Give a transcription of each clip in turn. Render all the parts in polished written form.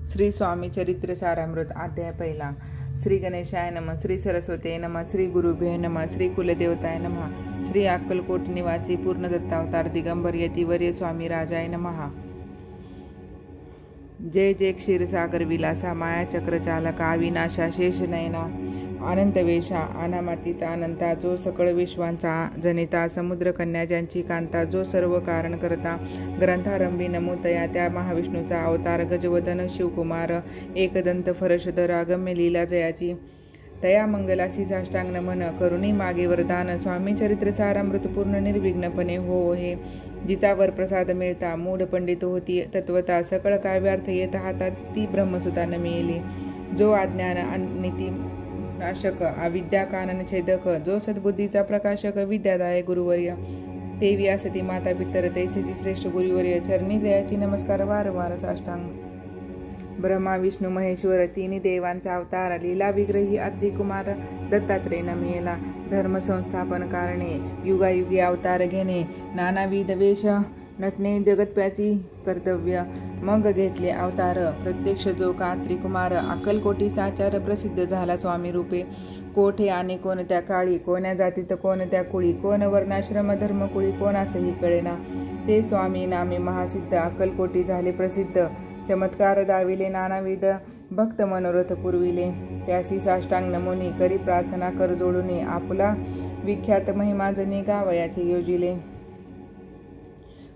श्री स्वामी चरित्र सारामृत अध्याय पहिला। श्री गणेशाय नमः, श्री सरस्वती नमः, श्री गुरुभ्यो नमः, श्री कुलदेवताय नमः, श्री अक्कलकोट निवासी पूर्ण दत्तावतार दिगंबर यतिवर्य स्वामी राजाय नमः। जय जय क्षीरसागर विलासा माया चक्र चालका अविनाशा शेष नयना अनंतवेशा अनामातीता अनंता जो सकळ विश्वांचा जनिता समुद्र कन्या ज्यांची कांता जो सर्व कारण करता ग्रंथारंभी नमोतया त्या महाविष्णूचा अवतार गजवदन शिवकुमार एकदंत फरशधर अगम्य लीला जयाची तया मंगलासी साष्टांग नमन करुणी मागे वरदान स्वामी चरित्र सारामृत पूर्ण निर्विघ्नपणे हो हे जिचा वर प्रसाद मिळता मूढ पंडित होती तत्वता सकळ काव्यार्थ येत हातात ती ब्रह्मसुता न मिळेली जो अज्ञान अनिती नाशक अविद्या कानन छेदक जो सद्बुद्धीचा प्रकाशक विद्यादाय गुरुवर्य देवी असती माता पितर तैसेची श्रेष्ठ गुरुवर्य चरणी दयाची नमस्कार वारंवार साष्टांग ब्रह्मा विष्णू महेश्वर तिन्ही देवांचा अवतार लीला विग्रही अत्रि कुमार दत्तात्रेय नमियेला धर्म संस्थापन करणे युगायुगी अवतार घेणे नानाविध वेश नटणे जगत्प्याची कर्तव्य मग घेतले अवतार प्रत्यक्ष जो का त्रिकुमार अक्कलकोटी साचार प्रसिद्ध झाला स्वामी रूपे कोठे आणि कोणत्या काळी कोण्या जातीत कोणत्या कुळी कोण वर्णाश्रम धर्मकुळी कोणाचंही कळेना ते स्वामी नामे महासिद्ध अक्कलकोटी झाले प्रसिद्ध चमत्कार दाविले नानाविध भक्त मनोरथ पुरविले त्यासी साष्टांग नमोनी करी प्रार्थना कर जोडून आपला विख्यात महिमा जनी गावयाचे योजिले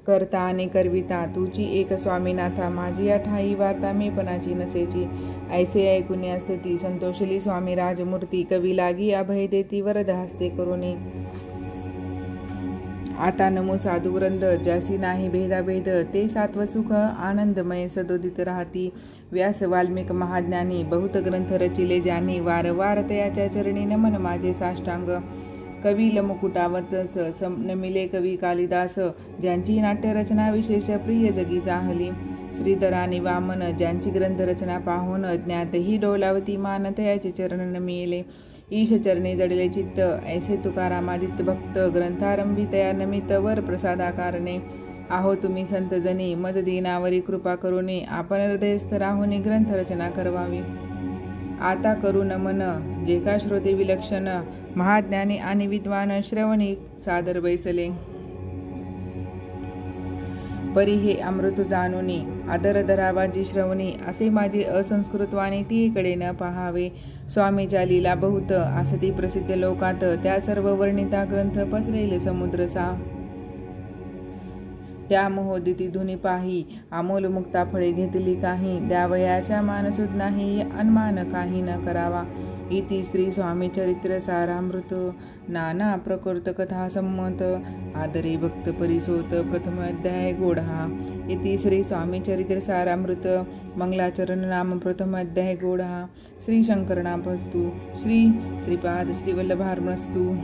करता आणि करविता तुझी एक स्वामीनाथा माझी ठाई वाता मी पणाची नसेची ऐसे ऐकुनी स्तुती संतोषली स्वामी राजमूर्ती कवी लागी अभय देती वरद हस्ते करुणी आता नमो साधू वृंद ज्यासी नाही भेदाभेद ते सात्व सुख आनंदमय सदोदित राहती व्यास वाल्मिक महाज्ञानी बहुत ग्रंथ रचिले ज्यांनी वारंवार तयाच्या चरणी नमन माझे साष्टांग कवी लमुकुटावतच नमिले कवी कालिदास ज्यांची नाट्यरचना विशेष प्रिय जगी जाहली श्रीधरानी वामन ज्यांची ग्रंथरचना पाहून ज्ञातही डोलावती मान तयाचे चरण नमिले ईश चरणी जडले चित्त ऐसे तुकारामादित्य भक्त ग्रंथारंभी तया नमित वर प्रसादाकारणे आहो तुम्ही संतजनी मज दीनावरी कृपा करुनी आपण हृदयस्थ राहुनी ग्रंथरचना करवावी आता करू नमन जे का श्रोते विलक्षण महाज्ञानी आणि विद्वान श्रवणी सादर बैसले परी हे अमृत जाणुनी आदर धरावाजी श्रवणी असे माझे असंस्कृतवाणी तीकडे न पहावे स्वामीच्या लीला बहुत असती प्रसिद्ध लोकात त्या सर्व वर्णिता ग्रंथ पसरेल समुद्र सा त्या मोहोदिती धुनी पाही अमोल मुक्ता फळे घेतली काही द्यावयाच्या मानसुद नाही अनुमान काही न करावा इति श्री स्वामी चरित्र सारामृत नाना प्रकृत कथा संमत आदरे भक्त परिसोत प्रथम अध्याय गोढा इति श्री स्वामी चरित्र सारामृत मंगलाचरण नाम प्रथम अध्याय गोढा श्री शंकरनामस्तु श्री श्रीपाद श्री वल्लभार्मस्तु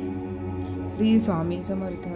श्री स्वामी समर्थ।